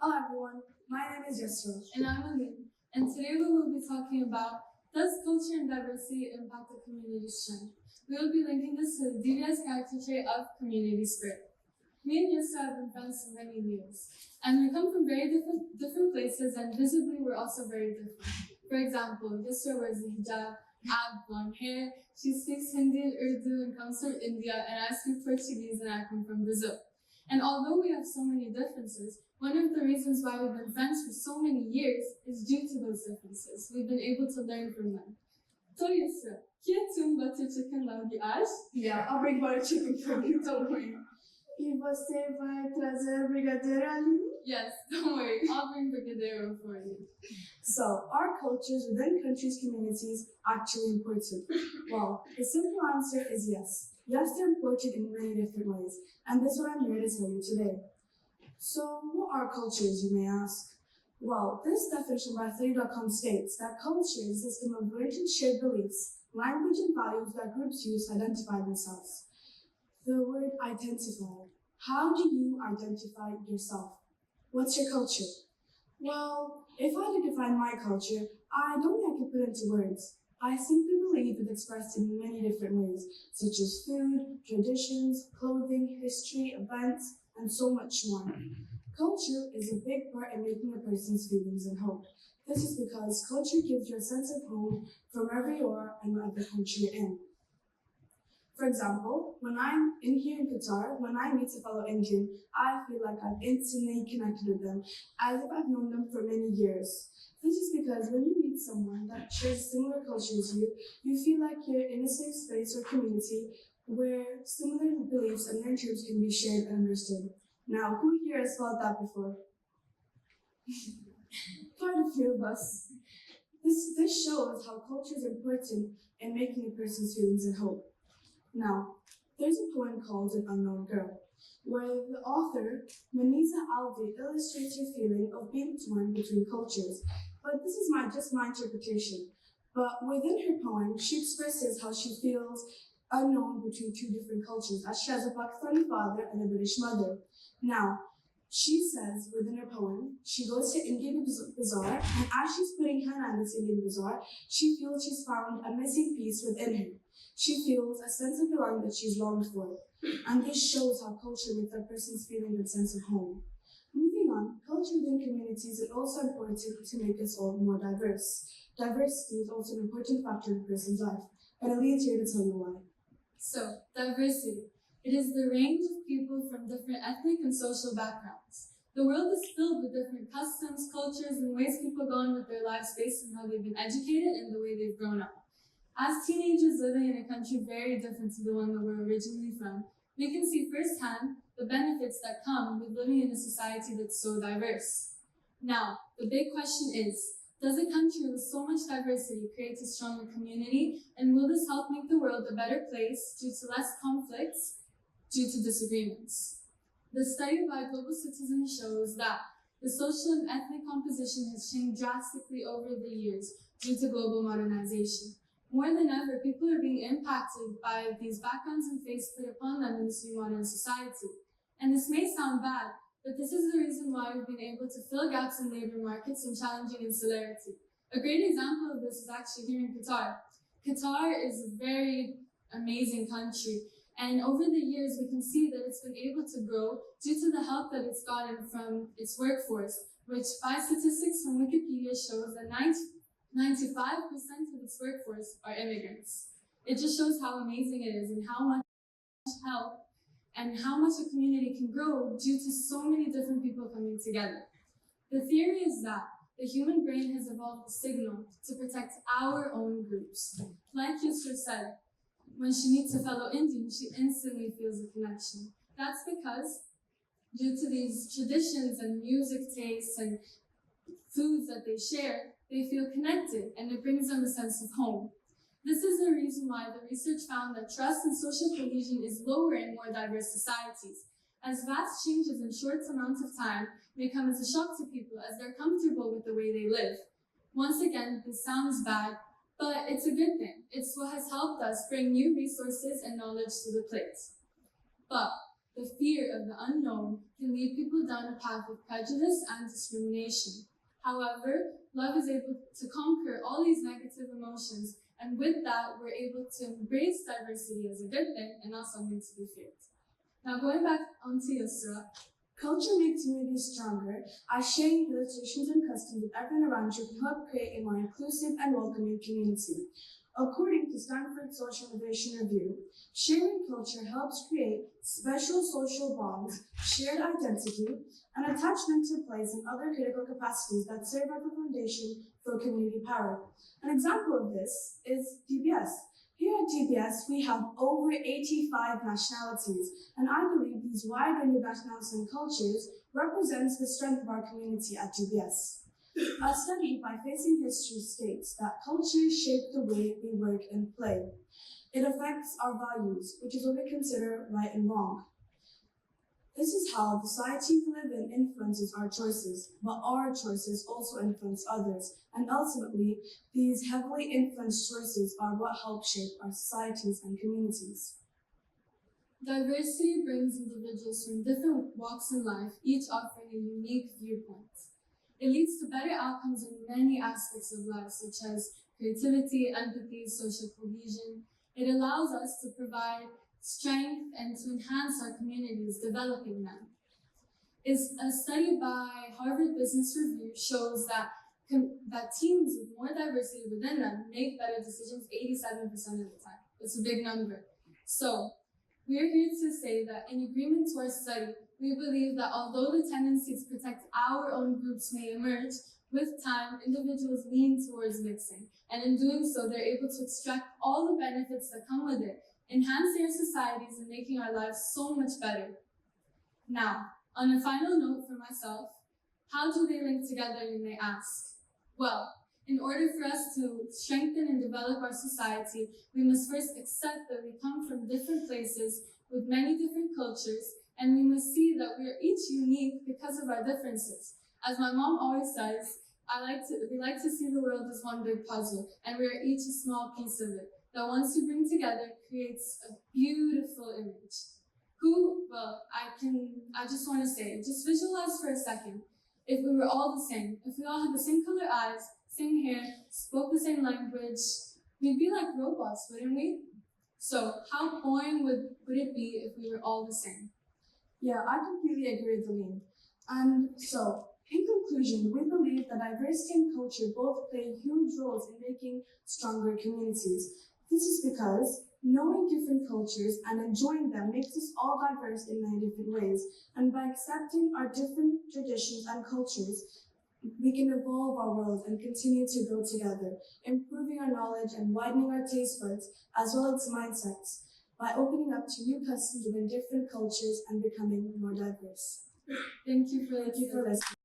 Hello everyone, my name is Yusra. And I'm Aline, and today we will be talking about does culture and diversity impact the community strength? We will be linking this to the DBS character trait of community spirit. Me and Yusra have been friends for many years, and we come from very different places, and visibly we're also very different. For example, Yusra wears a hijab, I have blonde hair, she speaks Hindi and Urdu and comes from India, and I speak Portuguese and I come from Brazil. And although we have so many differences, one of the reasons why we've been friends for so many years is due to those differences. We've been able to learn from them. So Yusra, can you butter chicken love ash? Yeah, I'll bring butter chicken for you, don't worry. E você vai trazer brigadeiro, Aline? Yes, don't worry, I'll bring brigadeiro for you. So, are cultures within countries' communities actually important? Well, the simple answer is yes. Yes, they're important in many different ways, and this is what I'm here to tell you today. So, what are cultures, you may ask? Well, this definition by Theory.com states that culture is a system of rigid shared beliefs, language, and values that groups use to identify themselves. The word identify. How do you identify yourself? What's your culture? Well, if I had to define my culture, I don't think I could put it into words. I simply believe it's expressed in many different ways, such as food, traditions, clothing, history, events, and so much more. Culture is a big part in making a person's feelings and hope. This is because culture gives you a sense of home from wherever you are and whatever country you're in. For example, when I'm here in Qatar, when I meet a fellow Indian, I feel like I'm instantly connected with them, as if I've known them for many years. This is because when you meet someone that shares similar culture as you feel like you're in a safe space or community where similar beliefs and narratives can be shared and understood. Now, who here has felt that before? Quite a few of us. This shows how culture is important in making a person's feelings and hope. Now, there's a poem called An Unknown Girl, where the author, Manisa Alvi, illustrates her feeling of being torn between cultures. But this is just my interpretation. But within her poem, she expresses how she feels unknown between two different cultures, as she has a Pakistani father and a British mother. Now, she says within her poem, she goes to Indian Bazaar, and as she's putting henna in this Indian Bazaar, she feels she's found a missing piece within her. She feels a sense of belonging that she's longed for, and this shows how culture makes a person's feeling and sense of home. Moving on, culture within communities is also important to make us all more diverse. Diversity is also an important factor in a person's life, and Aline's here to tell you why. So, diversity. It is the range of people from different ethnic and social backgrounds. The world is filled with different customs, cultures, and ways people go on with their lives based on how they've been educated and the way they've grown up. As teenagers living in a country very different to the one that we're originally from, we can see firsthand the benefits that come with living in a society that's so diverse. Now, the big question is, does a country with so much diversity create a stronger community, and will this help make the world a better place due to less conflicts due to disagreements? The study by Global Citizen shows that the social and ethnic composition has changed drastically over the years due to global modernization. More than ever, people are being impacted by these backgrounds and faiths put upon them in this new modern society. And this may sound bad, but this is the reason why we've been able to fill gaps in labor markets and challenging insularity. A great example of this is actually here in Qatar. Qatar is a very amazing country, and over the years we can see that it's been able to grow due to the help that it's gotten from its workforce, which by statistics from Wikipedia shows that 95% of its workforce are immigrants. It just shows how amazing it is and how much help and how much a community can grow due to so many different people coming together. The theory is that the human brain has evolved a signal to protect our own groups. Like Yusra said, when she meets a fellow Indian, she instantly feels a connection. That's because due to these traditions and music tastes and foods that they share, they feel connected, and it brings them a sense of home. This is the reason why the research found that trust and social cohesion is lower in more diverse societies, as vast changes in short amounts of time may come as a shock to people as they're comfortable with the way they live. Once again, this sounds bad, but it's a good thing. It's what has helped us bring new resources and knowledge to the plate. But The fear of the unknown can lead people down a path of prejudice and discrimination. However, love is able to conquer all these negative emotions, and with that, we're able to embrace diversity as a good thing and not something to be feared. Now, going back onto Yusra, culture makes communities stronger, as sharing the traditions and customs with everyone around you can help create a more inclusive and welcoming community. According to Stanford Social Innovation Review, sharing culture helps create special social bonds, shared identity, and attachment to place and other critical capacities that serve as the foundation for community power. An example of this is DBS. Here at DBS, we have over 85 nationalities, and I believe these wide range of nationalities and cultures represents the strength of our community at DBS. A study by Facing History states that cultures shape the way we work and play. It affects our values, which is what we consider right and wrong. This is how the society we live in influences our choices, but our choices also influence others, and ultimately, these heavily influenced choices are what help shape our societies and communities. diversity brings individuals from different walks in life, each offering a unique viewpoint. It leads to better outcomes in many aspects of life, such as creativity, empathy, social cohesion. It allows us to provide strength and to enhance our communities, developing them. A study by Harvard Business Review shows that teams with more diversity within them make better decisions 87% of the time. It's a big number. So, we're here to say that in agreement to our study, we believe that although the tendency to protect our own groups may emerge, with time, individuals lean towards mixing, and in doing so, they're able to extract all the benefits that come with it, enhancing our societies and making our lives so much better. Now, on a final note for myself, how do they link together, you may ask? Well, in order for us to strengthen and develop our society, we must first accept that we come from different places with many different cultures, and we must see that we are each unique because of our differences. As my mom always says, we like to see the world as one big puzzle, and we are each a small piece of it, that once you bring together creates a beautiful image. I just want to say, just visualize for a second, if we were all the same, if we all had the same color eyes, same hair, spoke the same language, we'd be like robots, wouldn't we? So how boring would it be if we were all the same? Yeah, I completely agree with Aline. And so, in conclusion, we believe that diversity and culture both play huge roles in making stronger communities. This is because knowing different cultures and enjoying them makes us all diverse in many different ways. And by accepting our different traditions and cultures, we can evolve our world and continue to grow together, improving our knowledge and widening our taste buds as well as mindsets by opening up to new customs within different cultures and becoming more diverse. Thank you for listening.